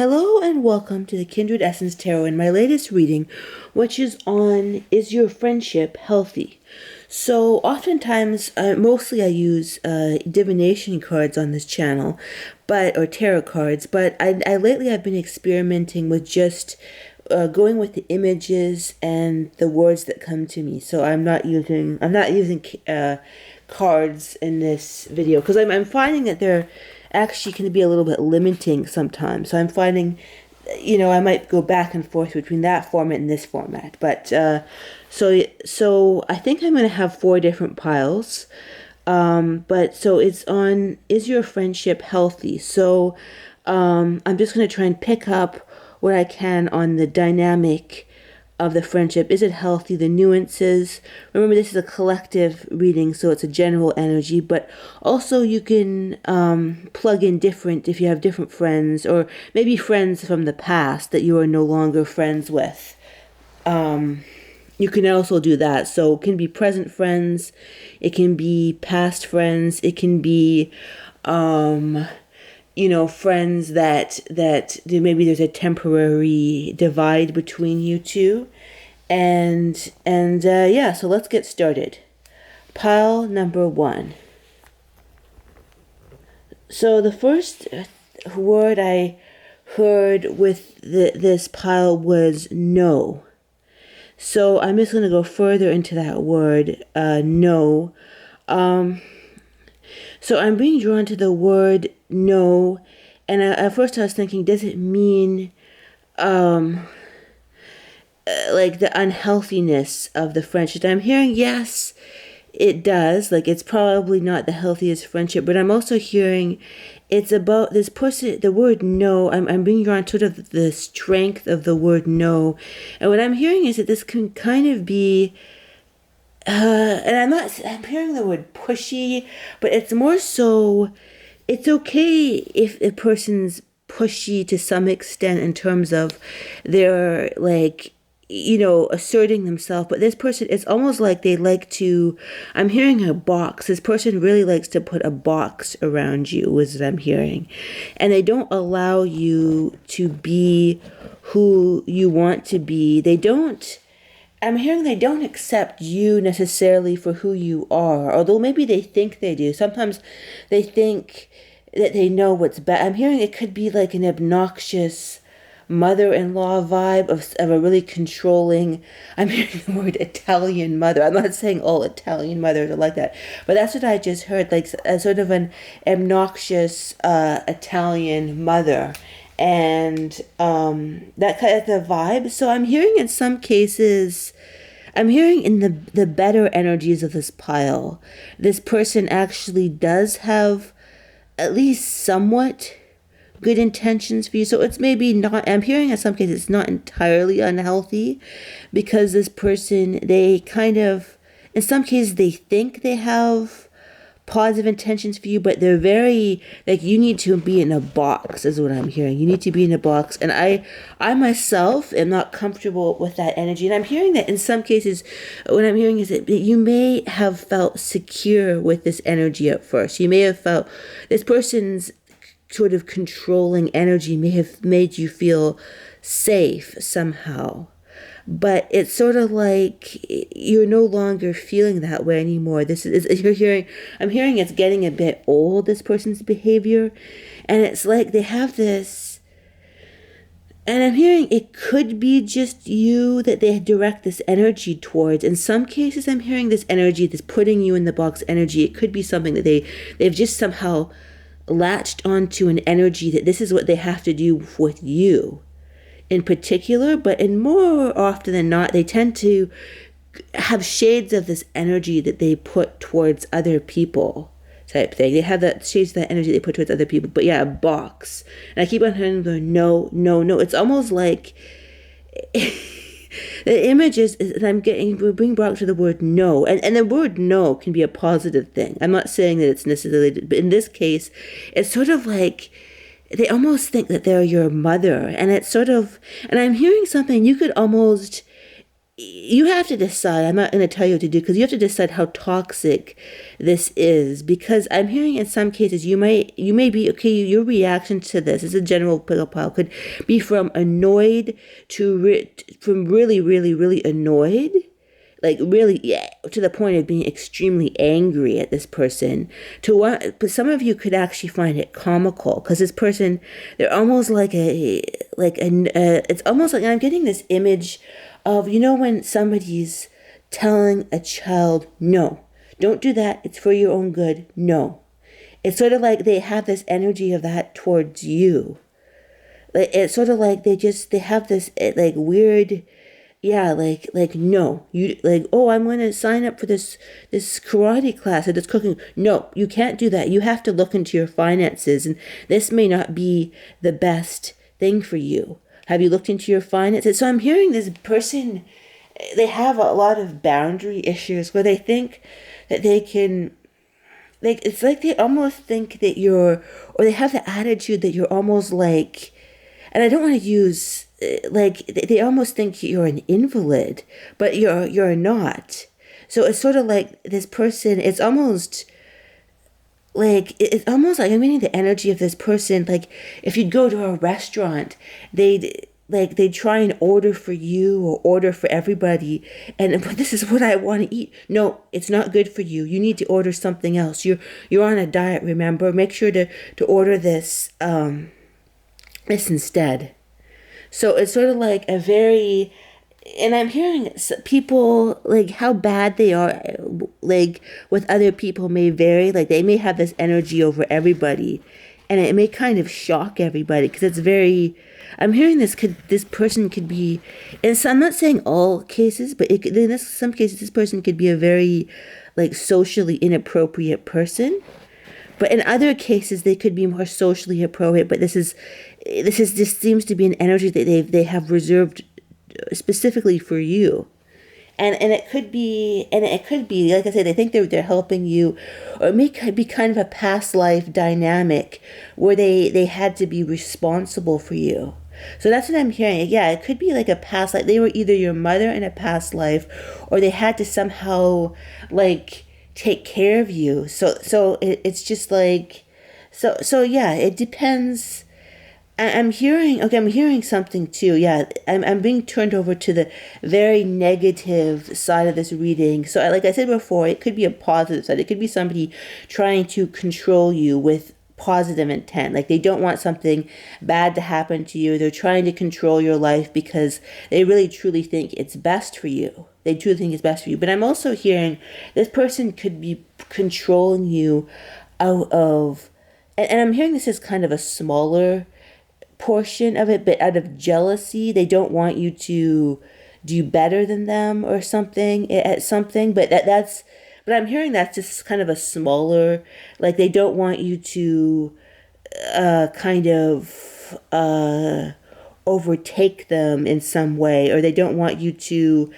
Hello and welcome to the Kindred Essence Tarot and my latest reading, which is on Is Your Friendship Healthy? So oftentimes, mostly I use divination cards on this channel, or tarot cards, but I lately I've been experimenting with just going with the images and the words that come to me. So I'm not using cards in this video because I'm finding that they're actually can be a little bit limiting sometimes. So I'm finding, I might go back and forth between that format and this format. But so I think I'm going to have 4 different piles. But so it's on, is your friendship healthy? So I'm just going to try and pick up what I can on the dynamic of the friendship. Is it healthy? The nuances. Remember, this is a collective reading, so it's a general energy, but also you can plug in different, if you have different friends, or maybe friends from the past that you are no longer friends with. You can also do that. So it can be present friends, it can be past friends, it can be friends that maybe there's a temporary divide between you two. So let's get started. Pile number 1. So the first word I heard with this pile was no. So I'm just going to go further into that word, no. So I'm being drawn to the word no, and at first I was thinking, does it mean like the unhealthiness of the friendship? I'm hearing yes, it does. Like, it's probably not the healthiest friendship, but I'm also hearing it's about this person, the word no. I'm being drawn to sort of the strength of the word no, and what I'm hearing is that this can kind of be and I'm hearing the word pushy, but it's more so, it's okay if a person's pushy to some extent in terms of they're asserting themselves. But this person, it's almost like they like to, I'm hearing a box. This person really likes to put a box around you, is what I'm hearing. And they don't allow you to be who you want to be. I'm hearing they don't accept you necessarily for who you are, although maybe they think they do. Sometimes they think that they know what's best. I'm hearing it could be like an obnoxious mother-in-law vibe of a really controlling, I'm hearing the word Italian mother. I'm not saying all Italian mothers are like that, but that's what I just heard, like a sort of an obnoxious Italian mother. And that kind of the vibe. So I'm hearing in some cases, I'm hearing in the better energies of this pile, this person actually does have at least somewhat good intentions for you. So it's maybe not, I'm hearing in some cases it's not entirely unhealthy, because this person, they kind of, in some cases they think they have positive intentions for you, but they're very, like, you need to be in a box is what I'm hearing. You need to be in a box, and I myself am not comfortable with that energy. And I'm hearing that in some cases, what I'm hearing is that you may have felt secure with this energy at first. You may have felt this person's sort of controlling energy may have made you feel safe somehow. But it's sort of like you're no longer feeling that way anymore. I'm hearing it's getting a bit old, this person's behavior. And it's like they have this, and I'm hearing it could be just you that they direct this energy towards. In some cases, I'm hearing this energy, this putting you in the box energy. It could be something that they've just somehow latched onto an energy that this is what they have to do with you in particular, but in more often than not, they tend to have shades of this energy that they put towards other people type thing. They have that shades of that energy they put towards other people. But yeah, a box. And I keep on hearing the no. It's almost like the image is we're being brought to the word no. And the word no can be a positive thing. I'm not saying that it's necessarily, but in this case, it's sort of like they almost think that they're your mother, and it's sort of, and I'm hearing something, you could almost, you have to decide. I'm not going to tell you what to do because you have to decide how toxic this is. Because I'm hearing in some cases you may be okay. Your reaction to this is a general pile could be from annoyed from really really really annoyed, like really, yeah, to the point of being extremely angry at this person, to what, but some of you could actually find it comical because this person, they're almost like it's almost like I'm getting this image of, when somebody's telling a child, no, don't do that, it's for your own good, no. It's sort of like they have this energy of that towards you. Like it's sort of like they have this like weird, yeah, like no, you, like, oh, I'm going to sign up for this karate class or this cooking. No, you can't do that. You have to look into your finances, and this may not be the best thing for you. Have you looked into your finances? So I'm hearing this person, they have a lot of boundary issues where they think that they can, like, it's like they almost think that or they have the attitude that you're almost like, and I don't want to use, like, they almost think you're an invalid, but you're not. So it's sort of like this person, it's almost like I'm getting the energy of this person. Like if you'd go to a restaurant, they'd try and order for you or order for everybody, and but this is what I want to eat. No, it's not good for you. You need to order something else. You're on a diet, remember? Make sure to order this instead. So it's sort of like a very, and I'm hearing people, like, how bad they are, like, with other people may vary. Like, they may have this energy over everybody, and it may kind of shock everybody because it's very, I'm hearing this person could be, and so I'm not saying all cases, but in some cases, this person could be a very, like, socially inappropriate person. But in other cases, they could be more socially appropriate. But this just seems to be an energy that they have reserved specifically for you, and it could be like I said, they think they're helping you, or it may be kind of a past life dynamic where they had to be responsible for you. So that's what I'm hearing. Yeah, it could be like a past life. They were either your mother in a past life, or they had to somehow like take care of you. So it's just like, so yeah, it depends. I'm hearing something too. Yeah, I'm being turned over to the very negative side of this reading. So like I said before, it could be a positive side. It could be somebody trying to control you with positive intent. Like they don't want something bad to happen to you. They're trying to control your life because they really truly think it's best for you. They truly think it's best for you. But I'm also hearing this person could be controlling you out of, and I'm hearing this as kind of a smaller portion of it, but out of jealousy. They don't want you to do better than them or something at something, but but I'm hearing that's just kind of a smaller, like they don't want you to kind of overtake them in some way, or they don't want you to,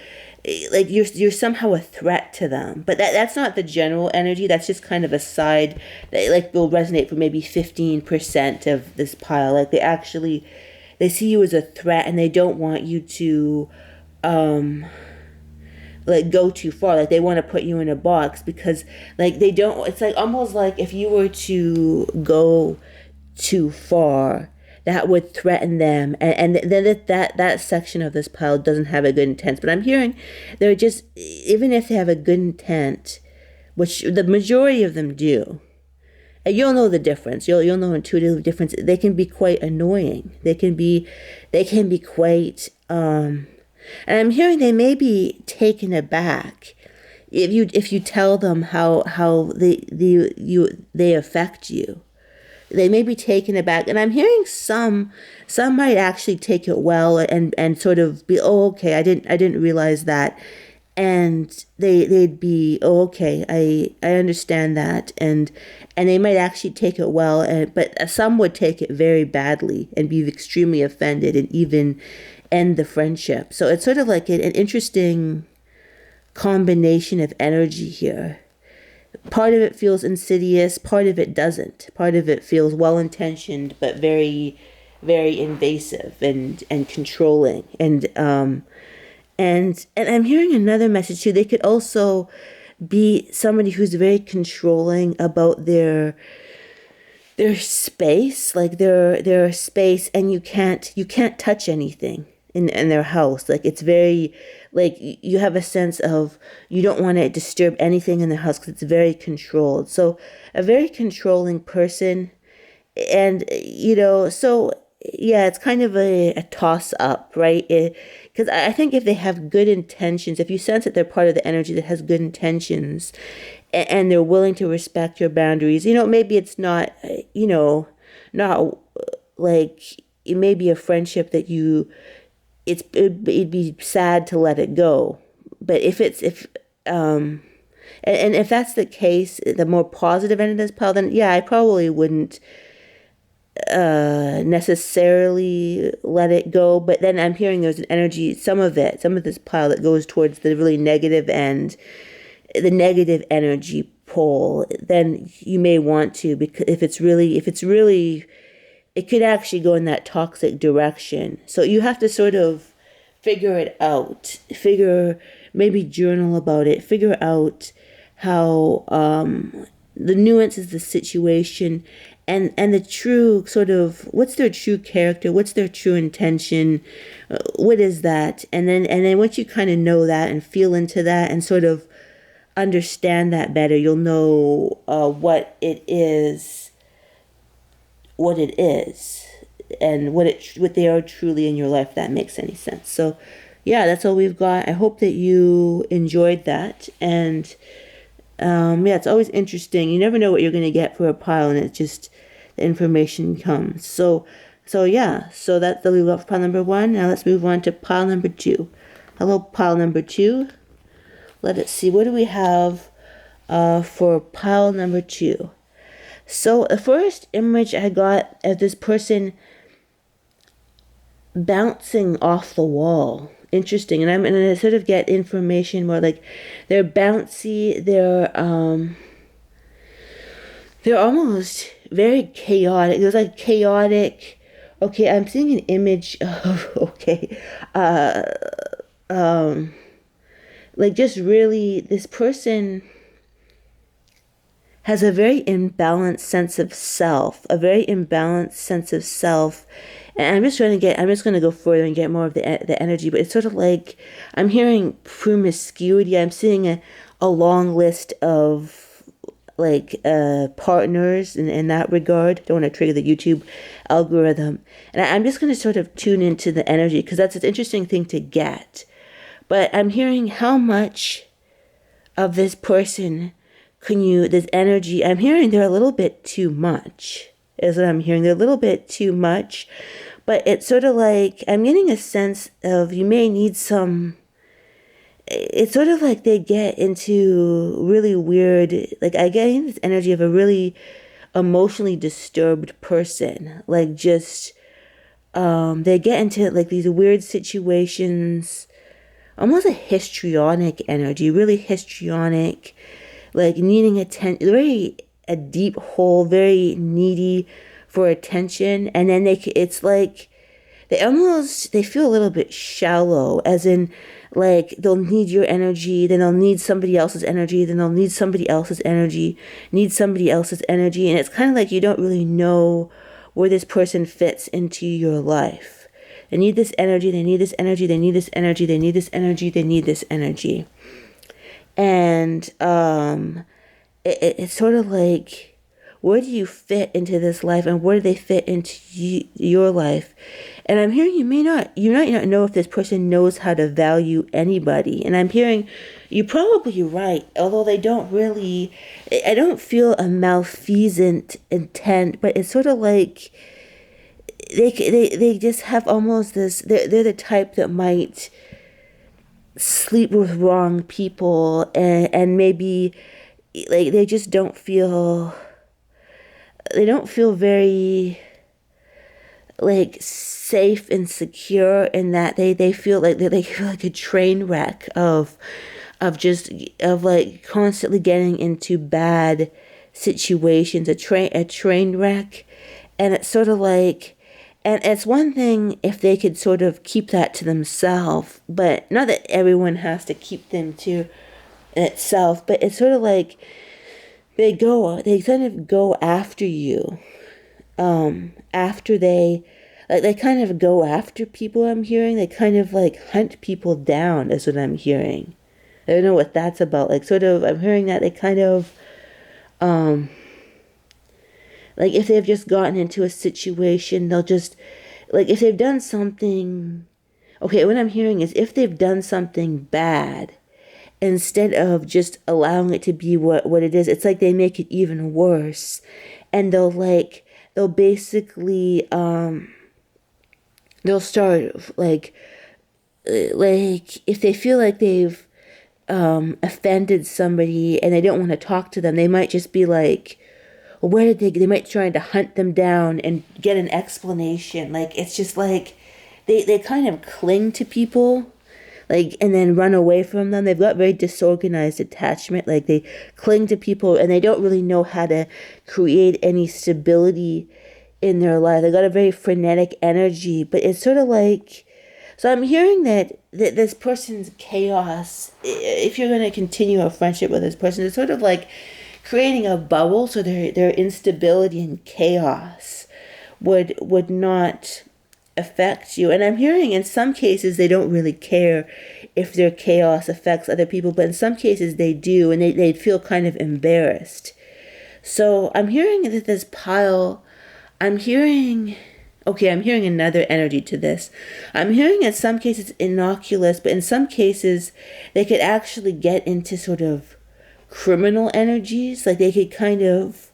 like, you're somehow a threat to them. But that's not the general energy. That's just kind of a side that like will resonate for maybe 15% of this pile. Like they see you as a threat, and they don't want you to like go too far. Like they want to put you in a box because like they don't, it's like almost like if you were to go too far, that would threaten them, and then that section of this pile doesn't have a good intent. But I'm hearing they're just, even if they have a good intent, which the majority of them do, and you'll know the difference. You'll know intuitive difference. They can be quite annoying. They can be quite. And I'm hearing they may be taken aback if you tell them how they affect you. They may be taken aback, and I'm hearing some might actually take it well and sort of be, oh, okay, I didn't realize that, and they'd be, oh, okay, I understand that, and they might actually take it well, but some would take it very badly and be extremely offended and even end the friendship. So it's sort of like an interesting combination of energy here. Part of it feels insidious, part of it doesn't. Part of it feels well-intentioned, but very, very invasive and controlling. And And I'm hearing another message too. They could also be somebody who's very controlling about their space, like their space, and you can't touch anything in their house. Like it's very, like you have a sense of you don't want to disturb anything in the house because it's very controlled. So a very controlling person, and so yeah, it's kind of a toss up, right? Because I think if they have good intentions, if you sense that they're part of the energy that has good intentions, and they're willing to respect your boundaries, maybe it's not, not like it may be a friendship that it'd be sad to let it go. But and if that's the case, the more positive end of this pile, then yeah, I probably wouldn't necessarily let it go. But then I'm hearing there's an energy, some of this pile that goes towards the really negative end, the negative energy pole. Then you may want to, because if it's really, it could actually go in that toxic direction. So you have to sort of figure it out, maybe journal about it, figure out how the nuances of the situation, and the true sort of, what's their true character, what's their true intention, what is that, and then once you kind of know that and feel into that and sort of understand that better, you'll know what it is, and what they are truly in your life, if that makes any sense. So yeah, that's all we've got. I hope that you enjoyed that. And yeah, it's always interesting. You never know what you're going to get for a pile, and it's just the information comes. So yeah, so that's all we've got for pile number 1. Now let's move on to pile number 2. Hello, pile number 2. Let us see, what do we have for pile number 2? So the first image I got of this person bouncing off the wall. Interesting. And I'm going to sort of get information more like they're bouncy, they're almost very chaotic. There's like chaotic. Okay, I'm seeing an image of like just really, this person has a very imbalanced sense of self, And I'm just going to go further and get more of the energy, but it's sort of like, I'm hearing promiscuity. I'm seeing a long list of like partners in that regard. Don't want to trigger the YouTube algorithm. And I'm just going to sort of tune into the energy, because that's an interesting thing to get. But I'm hearing how much of this person this energy, I'm hearing they're a little bit too much, is what I'm hearing. They're a little bit too much, but it's sort of like, I'm getting a sense of you may need some, it's sort of like they get into really weird, like I get this energy of a really emotionally disturbed person, like just, they get into like these weird situations, almost a histrionic energy, really histrionic, like needing attention, very a deep hole, very needy for attention. And then it's like they feel a little bit shallow, as in like they'll need your energy, then they'll need somebody else's energy, then they'll need somebody else's energy, and it's kind of like you don't really know where this person fits into your life. They need this energy, they need this energy, they need this energy, they need this energy, they need this energy. And it's sort of like, where do you fit into this life, and where do they fit into your life? And I'm hearing you might not know if this person knows how to value anybody. And I'm hearing you're probably right, although they don't really, I don't feel a malfeasant intent, but it's sort of like they just have almost this, they're the type that might sleep with wrong people, and maybe like they don't feel very like safe and secure, in that they feel like they feel like a train wreck of like constantly getting into bad situations, a train wreck. And it's sort of like, And it's one thing if they could sort of keep that to themselves, but not that everyone has to keep them to itself, but it's sort of like they kind of go after you. After they kind of go after people, I'm hearing. They kind of like hunt people down, is what I'm hearing. I don't know what that's about. Like, sort of, I'm hearing that they kind of, like, if they've just gotten into a situation, they'll just, like, if they've done something, okay, what I'm hearing is if they've done something bad, instead of just allowing it to be what it is, it's like they make it even worse. And they'll basically, they'll start, like, if they feel like they've, offended somebody and they don't want to talk to them, they might just be like, well, where did they might try to hunt them down and get an explanation. Like, it's just like they kind of cling to people, like, and then run away from them. They've got very disorganized attachment. Like, they cling to people and they don't really know how to create any stability in their life. They got a very frenetic energy, but it's sort of like, so I'm hearing that this person's chaos, if you're going to continue a friendship with this person, it's sort of like creating a bubble, so their instability and chaos would not affect you. And I'm hearing in some cases they don't really care if their chaos affects other people, but in some cases they do, and they feel kind of embarrassed. So I'm hearing that this pile, I'm hearing another energy to this. I'm hearing in some cases innocuous, but in some cases they could actually get into sort of criminal energies. Like, they could kind of,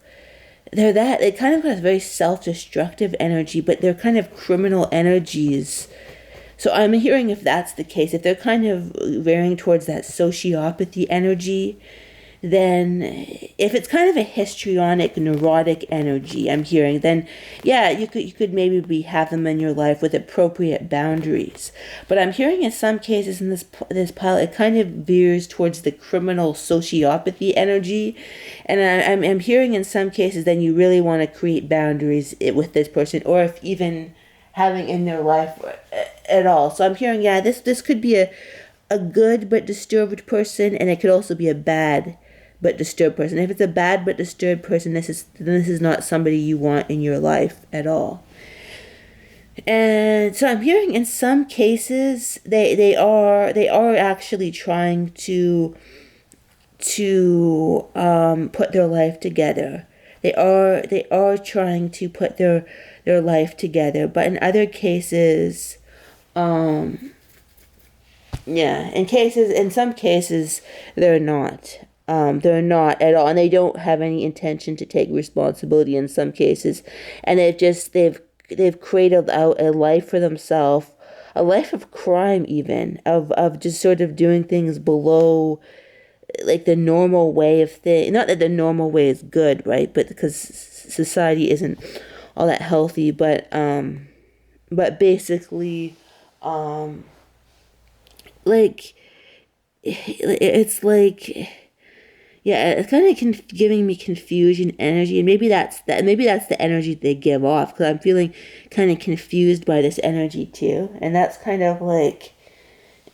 they kind of have very self-destructive energy, but they're kind of criminal energies. So I'm hearing if that's the case, if they're kind of veering towards that sociopathy energy, then if it's kind of a histrionic, neurotic energy, I'm hearing, then yeah, you could maybe have them in your life with appropriate boundaries. But I'm hearing in some cases in this pile, it kind of veers towards the criminal sociopathy energy, and I'm hearing in some cases then you really want to create boundaries with this person, or if even having in their life at all. So I'm hearing, yeah, this could be a good but disturbed person, and it could also be a bad but disturbed person. If it's a bad but disturbed person, this is not somebody you want in your life at all. And so I'm hearing in some cases they are actually trying to put their life together. They are trying to put their life together, but in other cases, in some cases they're not. They're not at all, and they don't have any intention to take responsibility in some cases, and they've created out a life for themselves, a life of crime, even of just sort of doing things below, like, the normal way of thing. Not that the normal way is good, right? But because society isn't all that healthy, but basically, like, it's like, yeah, it's kind of giving me confusion energy, and maybe that's the energy they give off, because I'm feeling kind of confused by this energy too, and that's kind of like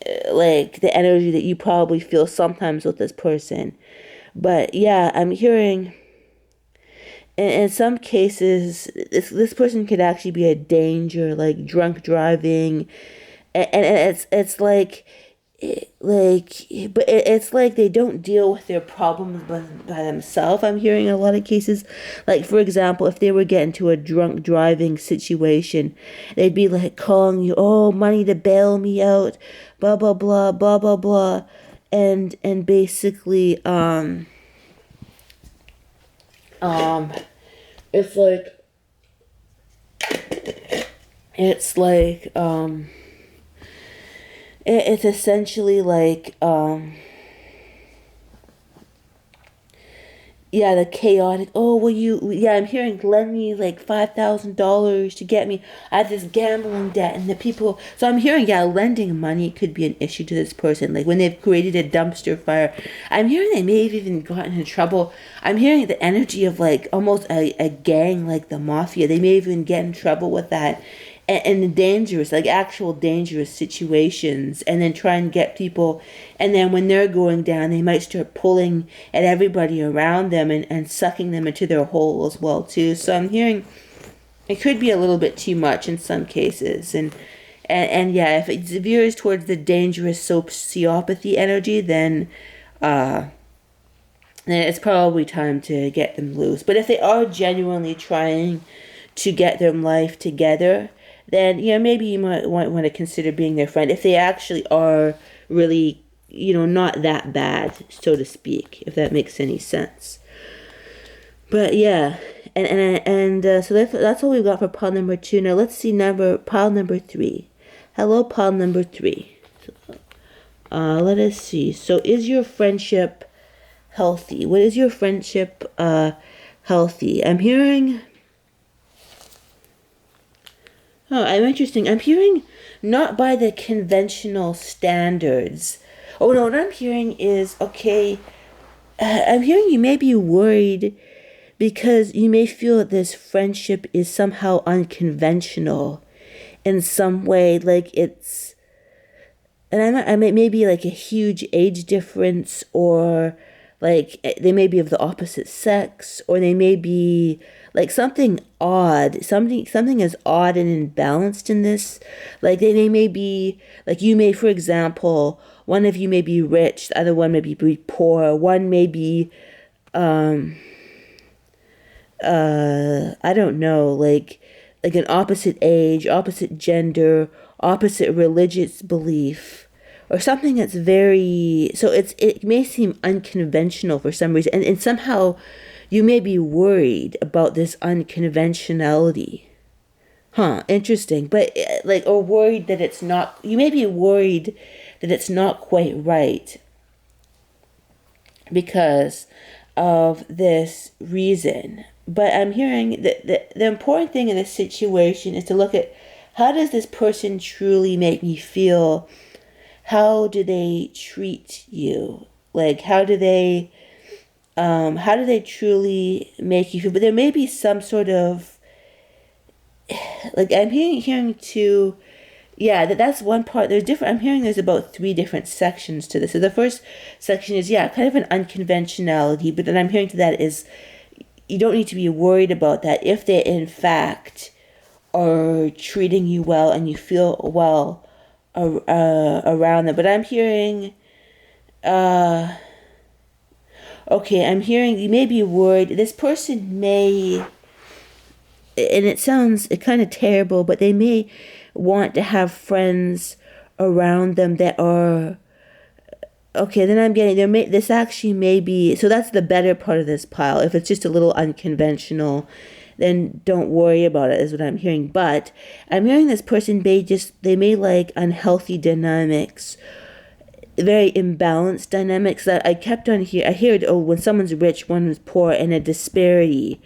the energy that you probably feel sometimes with this person. But yeah, I'm hearing in some cases this person could actually be a danger, like drunk driving, and it's like, but it's like they don't deal with their problems by themselves. I'm hearing a lot of cases, like, for example, if they were getting to a drunk driving situation, they'd be like calling you, oh, money to bail me out, blah blah blah blah blah blah, and basically it's like it's like it's essentially like yeah, the chaotic. Oh, will you? Yeah, I'm hearing lend me like $5,000 to get me. I have this gambling debt, and the people. So I'm hearing, yeah, lending money could be an issue to this person. Like when they've created a dumpster fire, I'm hearing they may have even gotten in trouble. I'm hearing the energy of like almost a gang, like the mafia. They may even get in trouble with that, and dangerous, like actual dangerous situations, and then try and get people, and then when they're going down, they might start pulling at everybody around them and sucking them into their hole as well too. So I'm hearing it could be a little bit too much in some cases, and yeah, if it veers towards the dangerous sociopathy energy, then it's probably time to get them loose. But if they are genuinely trying to get their life together, then maybe you might want to consider being their friend if they actually are really not that bad, so to speak, if that makes any sense. But yeah, so that's all we've got for pile number 2. Now let's see pile number 3. Hello, pile number 3. Let us see. So is your friendship healthy? What is your friendship healthy? I'm hearing. Oh, I'm interesting. I'm hearing not by the conventional standards. Oh no, what I'm hearing is, okay, I'm hearing you may be worried because you may feel that this friendship is somehow unconventional in some way, like it's, and I may be like a huge age difference, or like they may be of the opposite sex, or they may be like something odd, something is odd and imbalanced in this. Like they may be like, you may, for example, one of you may be rich, the other one may be poor, one may be I don't know, like an opposite age, opposite gender, opposite religious belief, or something that's very, so it may seem unconventional for some reason, and somehow you may be worried about this unconventionality. Interesting. But like, or worried that it's not, you may be worried that it's not quite right because of this reason. But I'm hearing that the important thing in this situation is to look at, how does this person truly make me feel? How do they treat you? Like, how do they truly make you feel? But there may be some sort of, like, I'm hearing too, yeah, that's one part. I'm hearing there's about 3 different sections to this. So the first section is, yeah, kind of an unconventionality, but then I'm hearing to that is, you don't need to be worried about that if they in fact are treating you well and you feel well around them. But I'm hearing, okay, I'm hearing you may be worried. This person may, and it sounds kind of terrible, but they may want to have friends around them that are, okay, then I'm getting, this actually may be, so that's the better part of this pile. If it's just a little unconventional, then don't worry about it, is what I'm hearing. But I'm hearing this person they may like unhealthy dynamics, very imbalanced dynamics that I kept on here. I hear, when someone's rich, one is poor, and a disparity.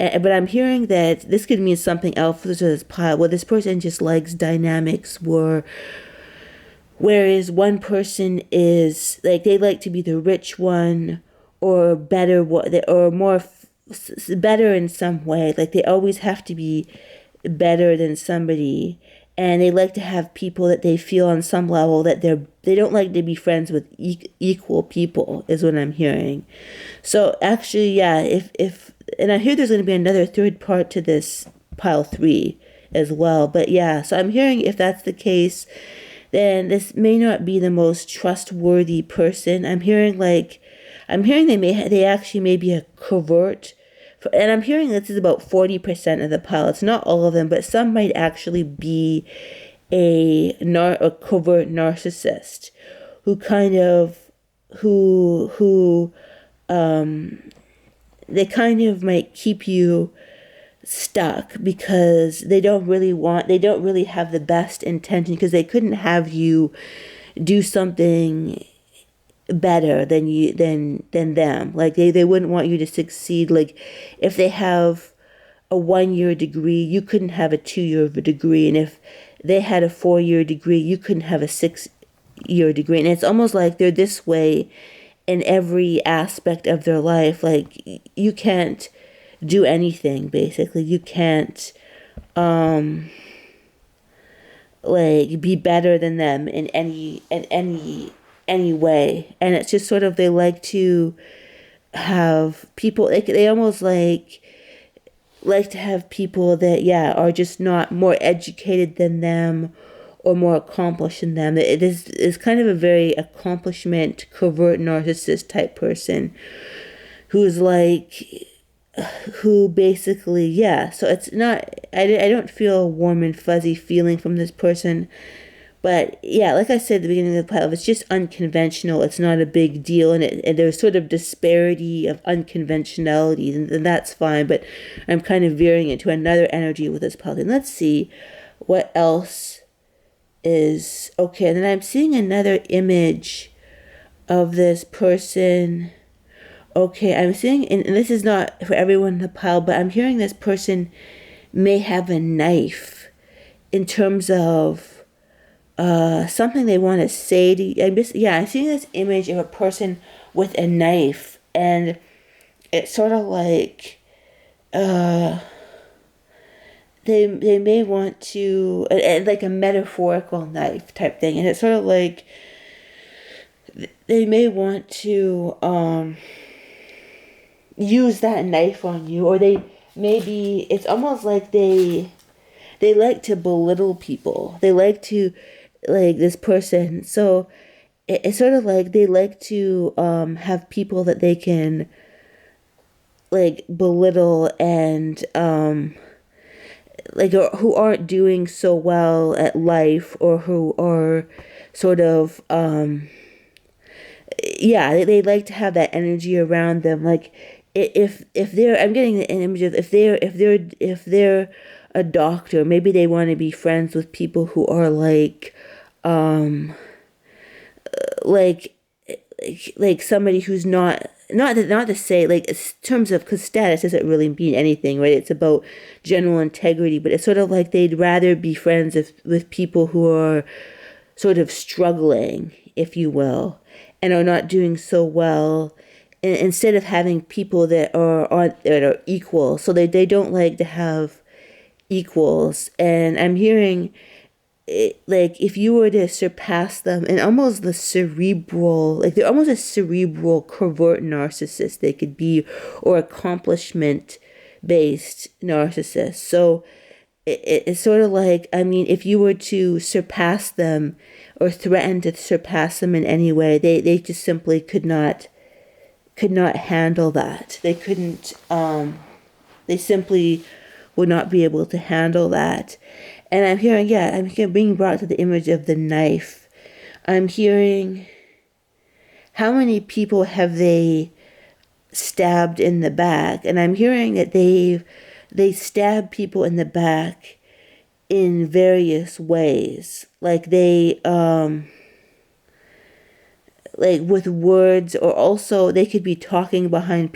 But I'm hearing that this could mean something else for this pile. Well, this person just likes dynamics whereas one person is like, they like to be the rich one, or better, or more better in some way. Like they always have to be better than somebody, and they like to have people that they feel on some level that they don't like to be friends with equal people, is what I'm hearing. So actually, yeah, if and I hear there's going to be another third part to this pile 3 as well. But yeah, so I'm hearing if that's the case, then this may not be the most trustworthy person. I'm hearing they actually may be a covert, and I'm hearing this is about 40% of the pile. It's not all of them, but some might actually be a covert narcissist who they kind of might keep you stuck because they don't really have the best intention, because they couldn't have you do something better than you than them. Like they wouldn't want you to succeed. Like if they have a 1 year degree, you couldn't have a 2 year degree, and if they had a 4 year degree, you couldn't have a 6 year degree. And it's almost like they're this way in every aspect of their life. Like you can't do anything basically. You can't like be better than them in any way. And it's just sort of they like to have people they almost like to have people that are just not more educated than them or more accomplished than them. It is kind of a very accomplishment covert narcissist type person who's like who basically so it's not I don't feel a warm and fuzzy feeling from this person. But like I said at the beginning of the pile, it's just unconventional. It's not a big deal, and there's sort of disparity of unconventionality, and that's fine. But I'm kind of veering into another energy with this pile. And let's see what else is okay. And then I'm seeing another image of this person. Okay, I'm seeing, and this is not for everyone in the pile, but I'm hearing this person may have a knife in terms of something they want to say to you. I'm seeing this image of a person with a knife, and it's sort of like they may want to like a metaphorical knife type thing, and it's sort of like they may want to use that knife on you, or they maybe it's almost like they like to belittle people. They like to like this person. So it's sort of like they like to have people that they can like belittle and like who aren't doing so well at life, or who are sort of they like to have that energy around them. Like if they're I'm getting an image of if they're a doctor, maybe they want to be friends with people who are like like somebody who's not to say like in terms of, because status doesn't really mean anything, right? It's about general integrity, but it's sort of like they'd rather be friends with people who are sort of struggling, if you will, and are not doing so well, and instead of having people that are equal. So they don't like to have equals. And I'm hearing like if you were to surpass them, and almost the cerebral, like they're almost a cerebral covert narcissist they could be, or accomplishment based narcissist. So it's sort of like, I mean, if you were to surpass them or threaten to surpass them in any way, they just simply could not handle that. They couldn't they simply would not be able to handle that. And I'm hearing, I'm being brought to the image of the knife. I'm hearing, how many people have they stabbed in the back? And I'm hearing that they stab people in the back in various ways. Like they, like with words, or also they could be talking behind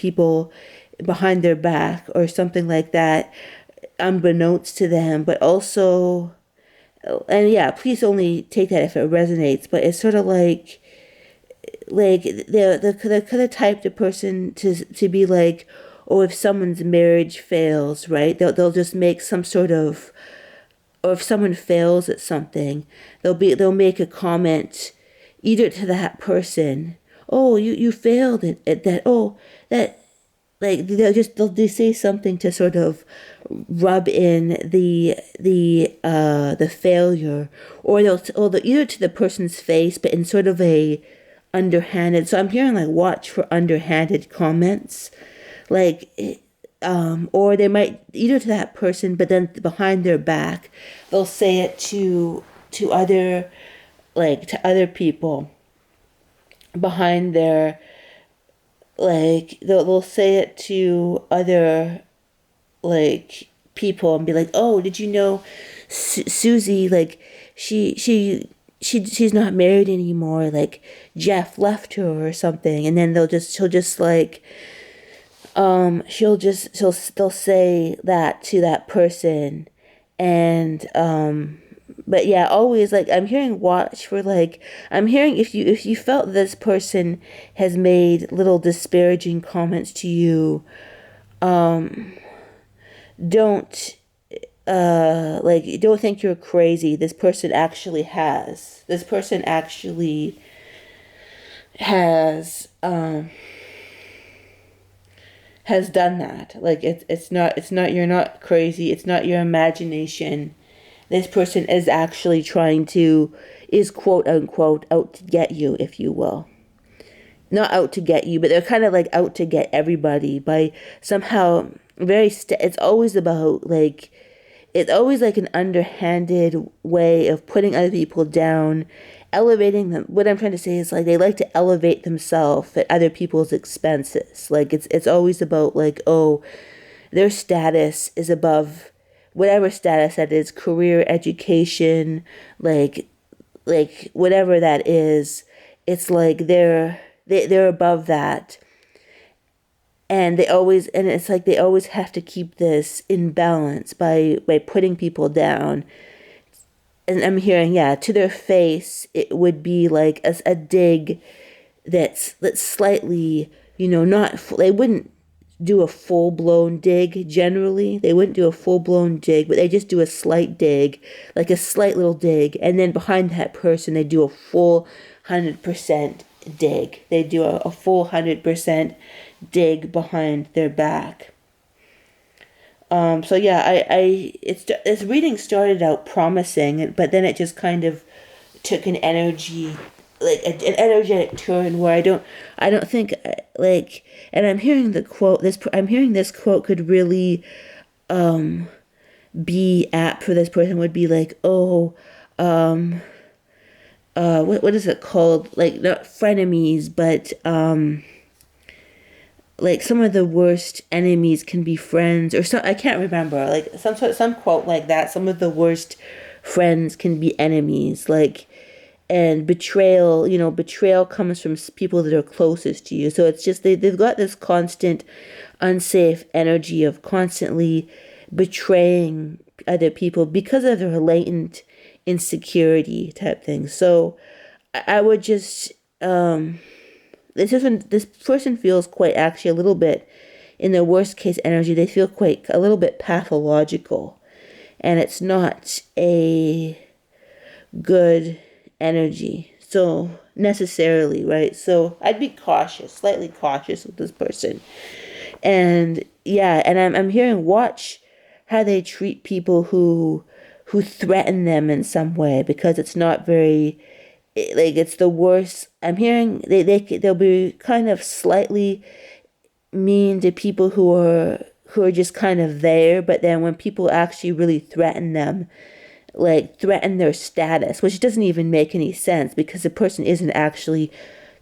their back or something like that, unbeknownst to them. But also, and please only take that if it resonates, but it's sort of like the type of person to be like, or if someone's marriage fails, right, they'll just make some sort of, or if someone fails at something, they'll make a comment either to that person, oh, you failed at that, oh, that, like they'll say something to sort of rub in the failure, or they'll either to the person's face, but in sort of a underhanded. So I'm hearing like, watch for underhanded comments, like or they might either to that person, but then behind their back they'll say it to other, like to other people behind their, like they'll say it to other like people and be like, oh, did you know Susie, like she she's not married anymore, like Jeff left her or something, and then she'll just like they'll say that to that person. And but yeah, always like I'm hearing watch for, like, I'm hearing if you felt this person has made little disparaging comments to you, don't like, don't think you're crazy. This person actually has. This person actually has done that. Like, it's not you're not crazy. It's not your imagination. This person is actually is quote unquote out to get you, if you will. Not out to get you, but they're kind of like out to get everybody by somehow it's always about like, it's always like an underhanded way of putting other people down, elevating them. What I'm trying to say is, like, they like to elevate themselves at other people's expenses. Like, it's always about like, oh, their status is above whatever status that is, career, education, like whatever that is. It's like they're above that. And it's like they always have to keep this in balance by putting people down. And I'm hearing, yeah, to their face, it would be like a dig that's slightly, not, they wouldn't do a full-blown dig generally. They wouldn't do a full-blown dig, but they just do a slight dig, like a slight little dig. And then behind that person, they do a full 100% dig. They do a full 100% dig behind their back. So yeah, this reading started out promising, but then it just kind of took an energy, like an energetic turn where I don't think, like, and I'm hearing this quote could really be apt for this person. Would be like, oh, what is it called? Like, not frenemies, but like, some of the worst enemies can be friends, or some, I can't remember, like some quote like that. Some of the worst friends can be enemies, like, and betrayal comes from people that are closest to you. So it's just they've got this constant unsafe energy of constantly betraying other people because of their latent insecurity type thing. So I would just this person feels quite, actually, a little bit, in their worst case energy, they feel quite a little bit pathological, and it's not a good energy, so necessarily, right? So I'd be slightly cautious with this person. And yeah, and I'm hearing, watch how they treat people who threaten them in some way, because it's not very, like, it's the worst. I'm hearing they'll be kind of slightly mean to people who are just kind of there, but then when people actually really threaten them, like threaten their status, which doesn't even make any sense because the person isn't actually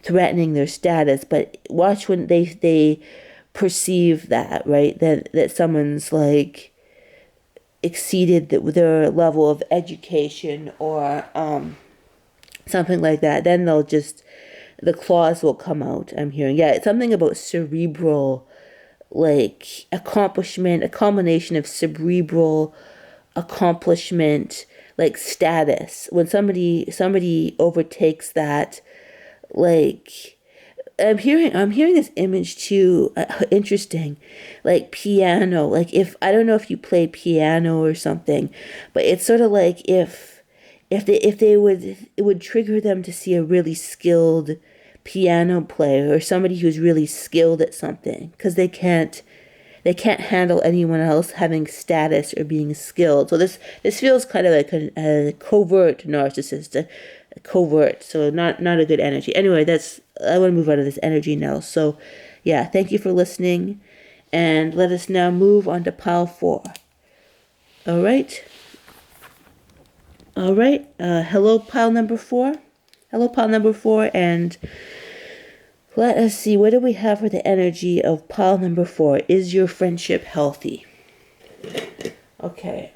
threatening their status, but watch when they perceive that, right, that someone's like exceeded their level of education or something like that, then the claws will come out. I'm hearing, yeah, it's something about cerebral, like, accomplishment, a combination of cerebral accomplishment, like status. When somebody overtakes that, like, I'm hearing this image too, interesting, like piano. Like, if I don't know if you play piano or something, but it's sort of like if they would, it would trigger them to see a really skilled piano player or somebody who's really skilled at something, because they can't handle anyone else having status or being skilled. So this feels kind of like a covert narcissist, a covert, so not a good energy. Anyway, I want to move out of this energy now. So yeah, thank you for listening, and let us now move on to pile 4. All right. Hello, pile number 4. Hello, pile number 4, and let us see, what do we have for the energy of pile number 4? Is your friendship healthy? Okay.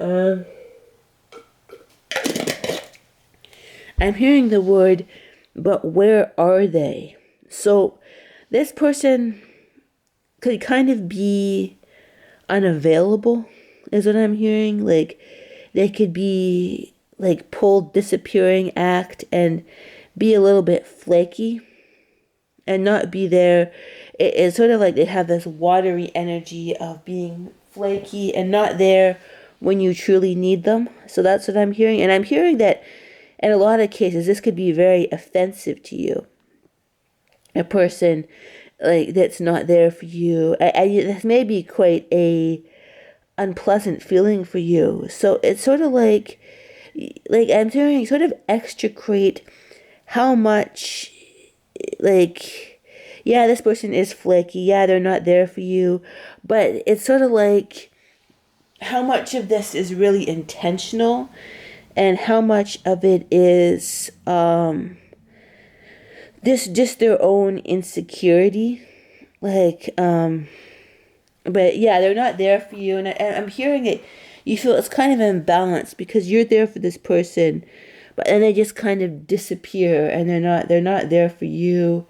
I'm hearing the word, but where are they? So this person could kind of be unavailable, is what I'm hearing. Like, they could be like pulled, disappearing act and be a little bit flaky and not be there. It's sort of like they have this watery energy of being flaky and not there when you truly need them. So that's what I'm hearing. And I'm hearing that in a lot of cases, this could be very offensive to you. A person like that's not there for you. This may be quite a unpleasant feeling for you. So it's sort of like I'm hearing sort of extricate how much, like, yeah, this person is flaky. Yeah, they're not there for you. But it's sort of like how much of this is really intentional and how much of it is this just their own insecurity. But yeah, they're not there for you. And I'm hearing it. You feel it's kind of imbalanced because you're there for this person, but then they just kind of disappear and they're not there for you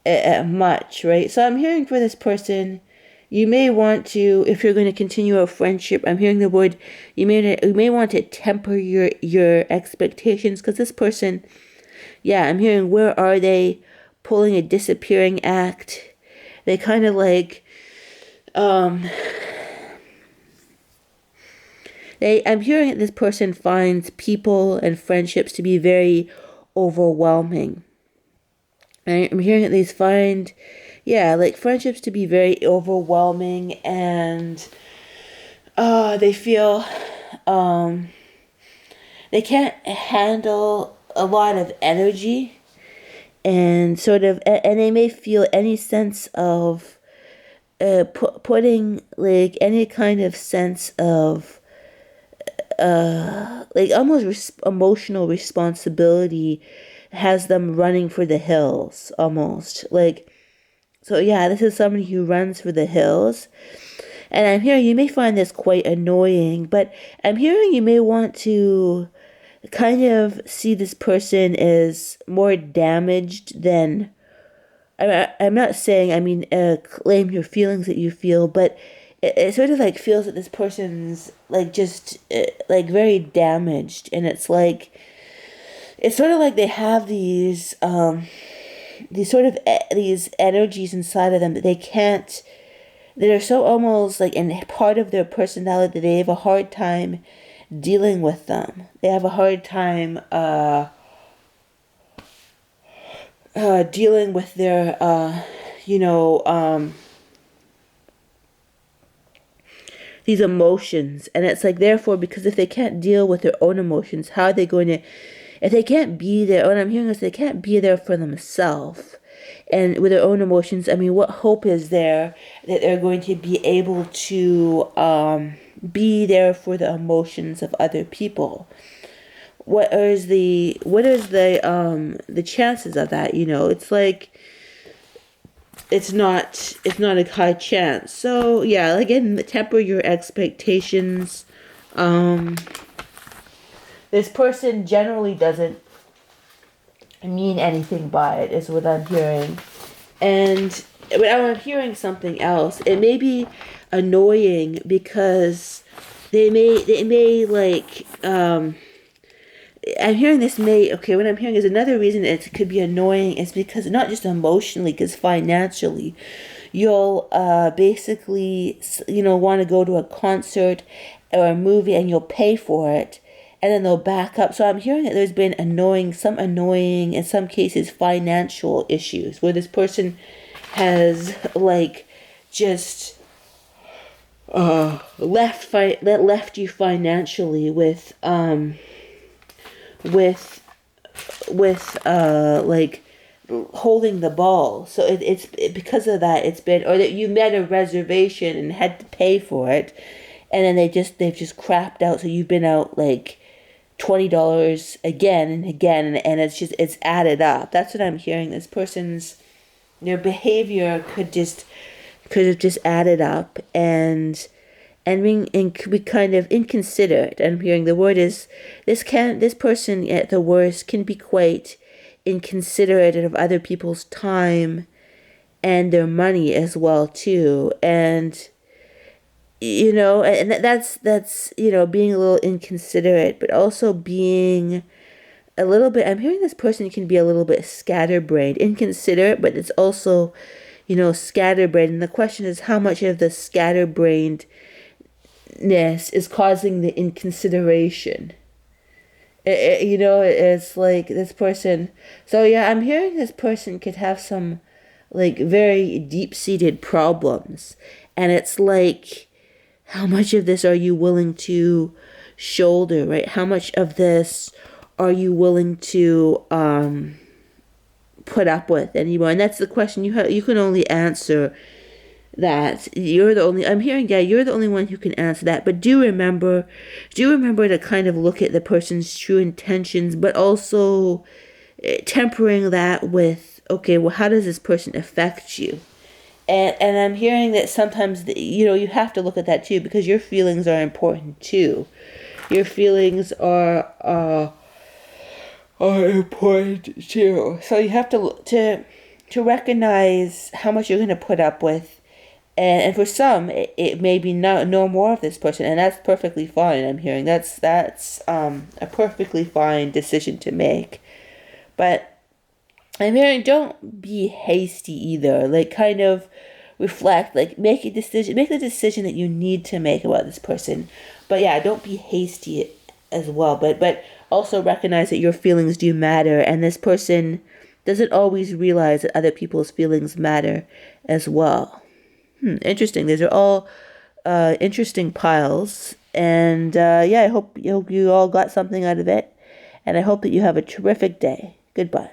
much, right? So I'm hearing for this person, you may want to, if you're going to continue a friendship, I'm hearing the word, you may want to temper your expectations, because this person, yeah, I'm hearing, where are they, pulling a disappearing act. They kind of like, I'm hearing that this person finds people and friendships to be very overwhelming. I'm hearing that these find, yeah, like friendships to be very overwhelming, and they feel they can't handle a lot of energy, and and they may feel any sense of putting like any kind of sense of like almost emotional responsibility has them running for the hills almost. Like, so yeah, this is somebody who runs for the hills. And I'm hearing you may find this quite annoying, but I'm hearing you may want to kind of see this person as more damaged than, I'm not saying, claim your feelings that you feel, but it sort of like feels that this person's like just like very damaged, and it's sort of like they have these these energies inside of them that they can't, that are so almost like in part of their personality that they have a hard time dealing with them. They have a hard time dealing with their these emotions. And it's like, therefore, because if they can't deal with their own emotions, how are they going to, if they can't be there, what I'm hearing is they can't be there for themselves and with their own emotions, what hope is there that they're going to be able to be there for the emotions of other people? What is the chances of that? It's like, it's not a high chance. So yeah, again, temper your expectations. This person generally doesn't mean anything by it, is what I'm hearing. But I'm hearing something else. It may be annoying because they may like, I'm hearing this may, okay, what I'm hearing is another reason it could be annoying is because not just emotionally, because financially, you'll basically, want to go to a concert or a movie and you'll pay for it, and then they'll back up. So I'm hearing that there's been some annoying, in some cases, financial issues where this person has like just left you financially with like holding the ball. So it's because of that, it's been, or that you met a reservation and had to pay for it, and then they've just crapped out, so you've been out like $20 again and again, and it's added up. That's what I'm hearing. This person's, their behavior could have just added up, and and be kind of inconsiderate. I'm hearing the word is this person at the worst can be quite inconsiderate of other people's time and their money as well too. And and that's being a little inconsiderate, but also being a little bit, I'm hearing this person can be a little bit scatterbrained, inconsiderate, but it's also, scatterbrained. And the question is how much of the scatterbrainedness is causing the inconsideration. It's like this person. So yeah, I'm hearing this person could have some like very deep-seated problems. And it's like, how much of this are you willing to shoulder, right? How much of this are you willing to put up with anymore? And that's the question you can only answer that. I'm hearing, yeah, you're the only one who can answer that. But do remember to kind of look at the person's true intentions, but also tempering that with, okay, well, how does this person affect you? And I'm hearing that sometimes, you have to look at that too, because your feelings are important too. Your feelings are important too. So you have to recognize how much you're going to put up with. And for some, it may be no more of this person, and that's perfectly fine. I'm hearing that's a perfectly fine decision to make. But I'm hearing don't be hasty either. Like, kind of reflect, like make the decision that you need to make about this person. But yeah, don't be hasty as well. But also recognize that your feelings do matter, and this person doesn't always realize that other people's feelings matter as well. Interesting. These are all interesting piles. And yeah, I hope you all got something out of it. And I hope that you have a terrific day. Goodbye.